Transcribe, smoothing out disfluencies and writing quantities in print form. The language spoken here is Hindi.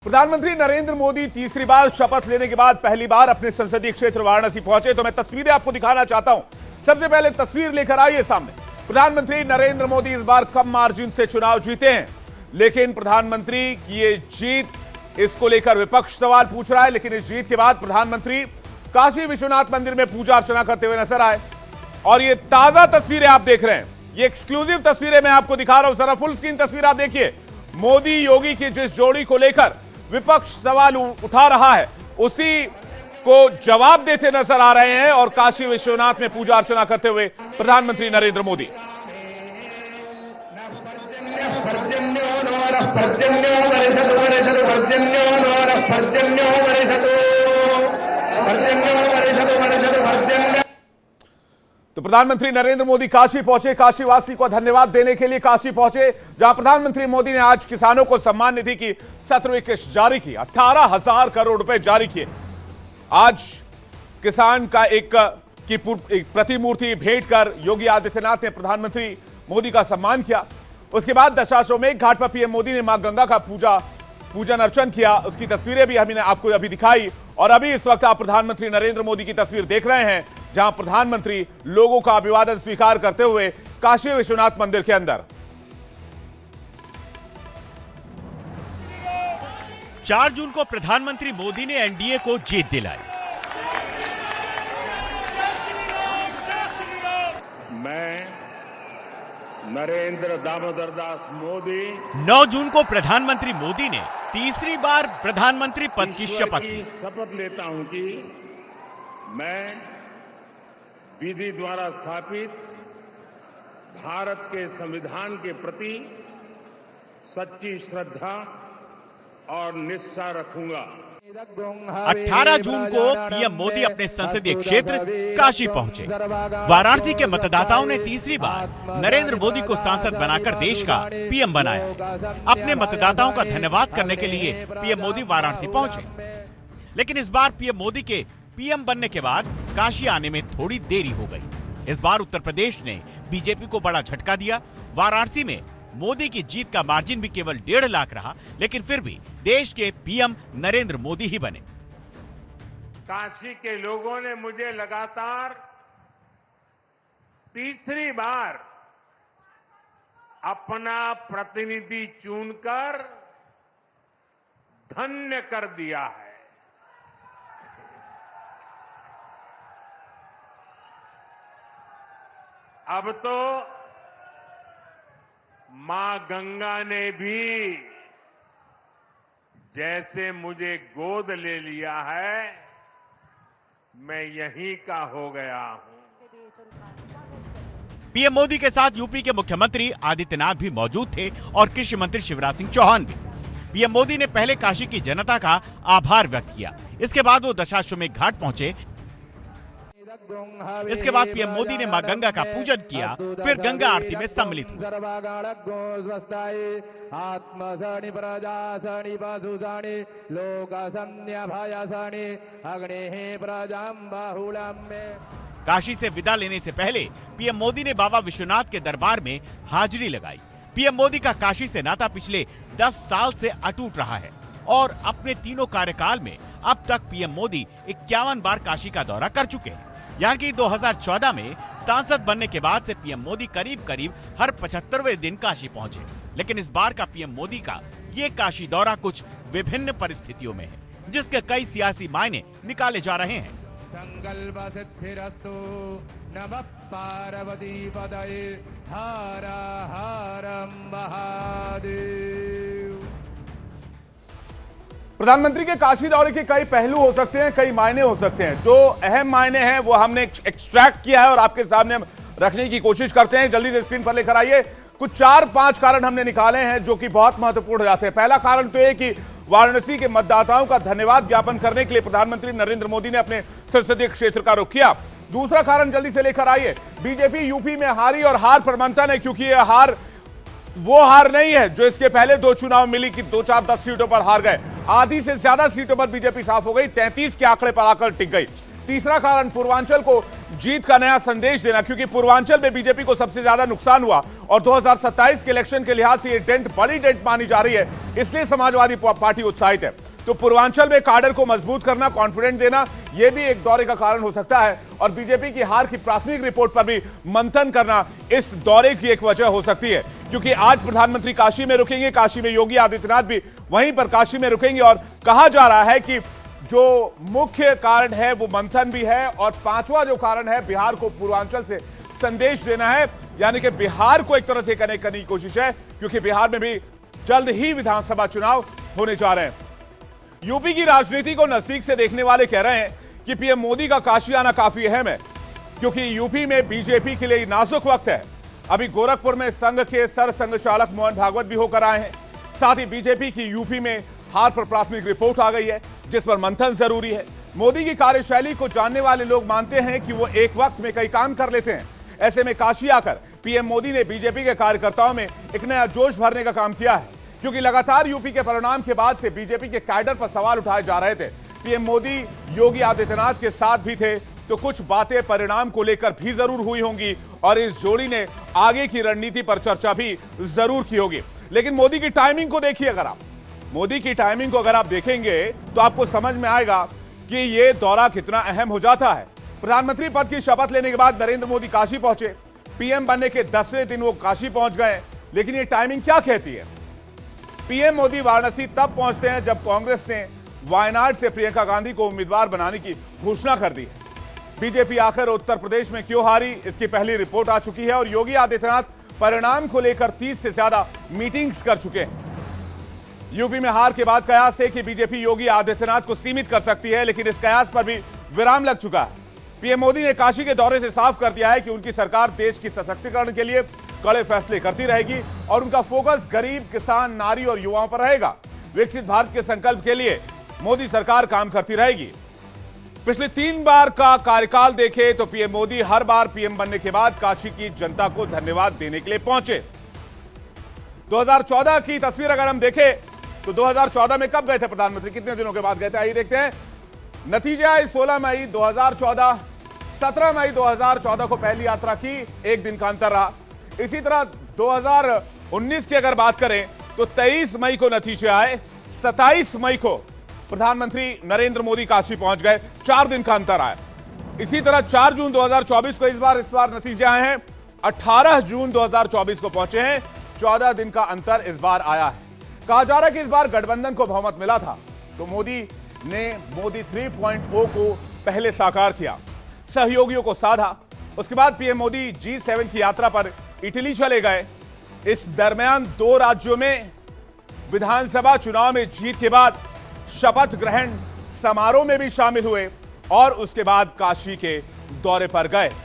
प्रधानमंत्री नरेंद्र मोदी तीसरी बार शपथ लेने के बाद पहली बार अपने संसदीय क्षेत्र वाराणसी पहुंचे। तो मैं तस्वीरें आपको दिखाना चाहता हूं। सबसे पहले तस्वीर लेकर आइए सामने। प्रधानमंत्री नरेंद्र मोदी इस बार कम मार्जिन से चुनाव जीते हैं, लेकिन प्रधानमंत्री की ये जीत, इसको लेकर विपक्ष सवाल पूछ रहा है। लेकिन इस जीत के बाद प्रधानमंत्री काशी विश्वनाथ मंदिर में पूजा अर्चना करते हुए नजर आए। और ये ताजा तस्वीरें आप देख रहे हैं, ये एक्सक्लूसिव तस्वीरें मैं आपको दिखा रहा हूं। जरा फुल स्क्रीन तस्वीर आप देखिए। मोदी योगी की जिस जोड़ी को लेकर विपक्ष सवाल उठा रहा है, उसी को जवाब देते नजर आ रहे हैं और काशी विश्वनाथ में पूजा अर्चना करते हुए प्रधानमंत्री नरेंद्र मोदी। तो प्रधानमंत्री नरेंद्र मोदी काशी पहुंचे, काशीवासी को धन्यवाद देने के लिए काशी पहुंचे, जहां प्रधानमंत्री मोदी ने आज किसानों को सम्मान निधि की 17वीं किस्त जारी की। 18,000 करोड़ रुपए जारी किए। आज किसान का एक प्रतिमूर्ति भेंट कर योगी आदित्यनाथ ने प्रधानमंत्री मोदी का सम्मान किया। उसके बाद दशाश्वमेध घाट पर पीएम मोदी ने मां गंगा का पूजन अर्चन किया। उसकी तस्वीरें भी हमने आपको अभी दिखाई। और अभी इस वक्त आप प्रधानमंत्री नरेंद्र मोदी की तस्वीर देख रहे हैं, जहां प्रधानमंत्री लोगों का अभिवादन स्वीकार करते हुए काशी विश्वनाथ मंदिर के अंदर। 4 जून को प्रधानमंत्री मोदी ने एनडीए को जीत दिलाई। मैं नरेंद्र दामोदर दास मोदी 9 जून को प्रधानमंत्री मोदी ने तीसरी बार प्रधानमंत्री पद की शपथ लेता हूं कि मैं विधि द्वारा स्थापित भारत के संविधान के प्रति सच्ची श्रद्धा और निष्ठा रखूंगा। 18 जून को पीएम मोदी अपने संसदीय क्षेत्र काशी पहुंचे। वाराणसी के मतदाताओं ने तीसरी बार नरेंद्र मोदी को सांसद बनाकर देश का पीएम बनाया। अपने मतदाताओं का धन्यवाद करने के लिए पीएम मोदी वाराणसी पहुंचे। लेकिन इस बार पीएम मोदी के पीएम बनने के बाद काशी आने में थोड़ी देरी हो गई। इस बार उत्तर प्रदेश ने बीजेपी को बड़ा झटका दिया। वाराणसी में मोदी की जीत का मार्जिन भी केवल 1.5 लाख रहा, लेकिन फिर भी देश के पीएम नरेंद्र मोदी ही बने। काशी के लोगों ने मुझे लगातार तीसरी बार अपना प्रतिनिधि चुनकर धन्य कर दिया है। अब तो मां गंगा ने भी जैसे मुझे गोद ले लिया है, मैं यहीं का हो गया हूं। पीएम मोदी के साथ यूपी के मुख्यमंत्री आदित्यनाथ भी मौजूद थे और कृषि मंत्री शिवराज सिंह चौहान भी। पीएम मोदी ने पहले काशी की जनता का आभार व्यक्त किया। इसके बाद वो दशाश्वमेध घाट पहुंचे। इसके बाद पीएम मोदी ने मां गंगा का पूजन किया, फिर गंगा आरती में सम्मिलित हुए। काशी से विदा लेने से पहले पीएम मोदी ने बाबा विश्वनाथ के दरबार में हाजिरी लगाई। पीएम मोदी का काशी से नाता पिछले 10 साल से अटूट रहा है और अपने तीनों कार्यकाल में अब तक पीएम मोदी 51 बार काशी का दौरा कर चुके हैं। यहाँ की 2014 में सांसद बनने के बाद से पीएम मोदी करीब करीब हर 75वें दिन काशी पहुंचे। लेकिन इस बार का पीएम मोदी का ये काशी दौरा कुछ विभिन्न परिस्थितियों में है, जिसके कई सियासी मायने निकाले जा रहे हैं। संकल्प सिद्धिरस्तु नमः पार्वती पतये हर हर महादेव। प्रधानमंत्री के काशी दौरे के कई पहलू हो सकते हैं, कई मायने हो सकते हैं। जो अहम मायने हैं वो हमने एक्सट्रैक्ट किया है और आपके सामने हम रखने की कोशिश करते हैं। जल्दी से स्क्रीन पर लेकर आइए। कुछ 4-5 कारण हमने निकाले हैं जो कि बहुत महत्वपूर्ण हो जाते हैं। पहला कारण तो ये कि वाराणसी के मतदाताओं का धन्यवाद ज्ञापन करने के लिए प्रधानमंत्री नरेंद्र मोदी ने अपने संसदीय क्षेत्र का रुख किया। दूसरा कारण जल्दी से लेकर आइए। बीजेपी यूपी में हारी और हार पर मंथन है, क्योंकि यह हार वो हार नहीं है जो इसके पहले 2 चुनाव मिली कि 2, 4, 10 सीटों पर हार गए। आधी से ज्यादा सीटों पर बीजेपी साफ हो गई, 33 के आंकड़े पर आकर टिक गई। तीसरा कारण पूर्वांचल को जीत का नया संदेश देना, क्योंकि पूर्वांचल में बीजेपी को सबसे ज्यादा नुकसान हुआ और 2027 के इलेक्शन के लिहाज से ये डेंट बड़ी डेंट मानी जा रही है, इसलिए समाजवादी पार्टी उत्साहित है। तो पूर्वांचल में काडर को मजबूत करना, कॉन्फिडेंट देना, यह भी एक दौरे का कारण हो सकता है और बीजेपी की हार की प्राथमिक रिपोर्ट पर भी मंथन करना इस दौरे की एक वजह हो सकती है, क्योंकि आज प्रधानमंत्री काशी में रुकेंगे, काशी में योगी आदित्यनाथ भी वहीं पर काशी में रुकेंगे और कहा जा रहा है कि जो मुख्य कारण है वो मंथन भी है और पांचवा जो कारण है बिहार को पूर्वांचल से संदेश देना है, यानी कि बिहार को एक तरह से कनेक्ट करने की कोशिश है, क्योंकि बिहार में भी जल्द ही विधानसभा चुनाव होने जा रहे हैं। यूपी की राजनीति को नजदीक से देखने वाले कह रहे हैं कि पीएम मोदी का काशी आना काफी अहम है, क्योंकि यूपी में बीजेपी के लिए नाजुक वक्त है। अभी गोरखपुर में संघ के सर संघ चालक मोहन भागवत भी होकर आए हैं। साथ ही बीजेपी की यूपी में हार पर प्राथमिक रिपोर्ट आ गई है, जिस पर मंथन जरूरी है। मोदी की कार्यशैली को जानने वाले लोग मानते हैं कि वो एक वक्त में कई काम कर लेते हैं। ऐसे में काशी आकर पीएम मोदी ने बीजेपी के कार्यकर्ताओं में एक नया जोश भरने का काम किया है, क्योंकि लगातार यूपी के परिणाम के बाद से बीजेपी के कैडर पर सवाल उठाए जा रहे थे। पीएम मोदी योगी आदित्यनाथ के साथ भी थे, तो कुछ बातें परिणाम को लेकर भी जरूर हुई होंगी और इस जोड़ी ने आगे की रणनीति पर चर्चा भी जरूर की होगी। लेकिन मोदी की टाइमिंग को देखिए, अगर आप मोदी की टाइमिंग को अगर आप देखेंगे तो आपको समझ में आएगा कि यह दौरा कितना अहम हो जाता है। प्रधानमंत्री पद की शपथ लेने के बाद नरेंद्र मोदी काशी पहुंचे, पीएम बनने के 10वें दिन वो काशी पहुंच गए। लेकिन ये टाइमिंग क्या कहती है? पीएम मोदी वाराणसी तब पहुंचते हैं जब कांग्रेस ने वायनाड से प्रियंका गांधी को उम्मीदवार बनाने की घोषणा कर दी है। बीजेपी आखिर उत्तर प्रदेश में क्यों हारी, इसकी पहली रिपोर्ट आ चुकी है और योगी आदित्यनाथ परिणाम को लेकर 30 से ज्यादा मीटिंग्स कर चुके हैं। यूपी में हार के बाद कयास है कि बीजेपी योगी आदित्यनाथ को सीमित कर सकती है, लेकिन इस कयास पर भी विराम लग चुका है। पीएम मोदी ने काशी के दौरे से साफ कर दिया है कि उनकी सरकार देश की सशक्तिकरण के लिए कड़े फैसले करती रहेगी और उनका फोकस गरीब, किसान, नारी और युवाओं पर रहेगा। विकसित भारत के संकल्प के लिए मोदी सरकार काम करती रहेगी। पिछले 3 बार का कार्यकाल देखें तो पीएम मोदी हर बार पीएम बनने के बाद काशी की जनता को धन्यवाद देने के लिए पहुंचे। 2014 की तस्वीर अगर हम देखें तो 2014 में कब गए थे प्रधानमंत्री, कितने दिनों के बाद गए थे, आइए देखते हैं। नतीजे आए 16 मई 2014, 17 मई 2014 को पहली यात्रा की, एक दिन का अंतर रहा। इसी तरह 2019 की अगर बात करें तो 23 मई को नतीजे आए, 27 मई को प्रधानमंत्री नरेंद्र मोदी काशी पहुंच गए, 4 दिन का अंतर आया। इसी तरह 4 जून 2024 को इस बार नतीजे आए हैं, 18 जून 2024 को पहुंचे हैं, 14 दिन का अंतर इस बार आया है। कहा जा रहा है कि इस बार गठबंधन को बहुमत मिला था, तो मोदी ने मोदी 3.0 को पहले साकार किया, सहयोगियों को साधा। उसके बाद पीएम मोदी G7 की यात्रा पर इटली चले गए। इस दरमियान 2 राज्यों में विधानसभा चुनाव में जीत के बाद शपथ ग्रहण समारोह में भी शामिल हुए और उसके बाद काशी के दौरे पर गए।